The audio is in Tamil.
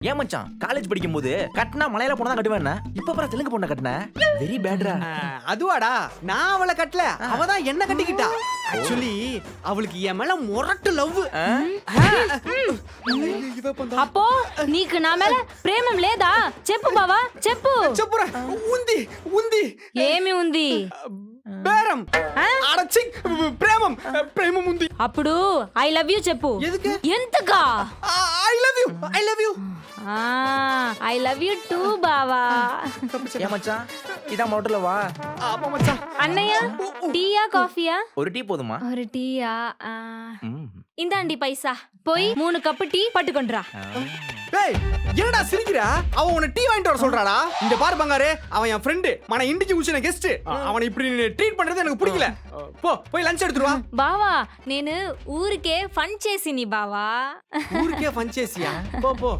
ஏன் மச்சான் காலேஜ் படிக்கும் போது கட்டினா மலையில போனா தான் கட்டுவேன். இப்ப பாரு தெலுங்கு பொண்ணை கட்டின. வெரி பேட்ரா. அதுவாடா நான் அவளை கட்டல, அவ தான் என்ன கட்டிக்கிட்டா. ஆக்சுவலி அவளுக்கு என் மேல முரட்டு லவ். అప్పో నీకు నా మేల ప్రేమం లేదా? చెప్పు బావా చెప్పు. చెప్పురా. ఉంది ఉంది. ఏమి ఉంది? బేరం. అడచి ప్రేమం ప్రేమం ఉంది. అప్పుడు ఐ లవ్ యూ చెప్పు. ఎందుకు? ఎంతగా? I love you I love you. I love you two బావా. ஏன் மச்சான் இதான் மோட்டர்ல வா. ஆமா மச்சான். అన్నయ్య టీయా కాఫీయా? ஒரு டீ போதுமா? ஒரு டீயா? இந்தாண்டி பைசா. போய் 3 கப்பு டீ பட்டுக்கொண்டுரா. ஏய் என்னடா சிரிக்கிறா? அவ உன்னை டீ வாங்கிட்டு வர சொல்றாடா. இந்த பாரு பங்காரு, அவன் என் ஃப்ரெண்ட். మన ఇంటికి వచ్చిన గెస్ట్. அவனை இப்படி ட்ரீட் பண்றது எனக்கு பிடிக்கல. போ போய் லஞ்ச் எடுத்துட்டு வா. బావా నేను ఊరికే ఫన్ చేసిని బావా. ஊருக்கே ஃபன் சேசியா? போ போ.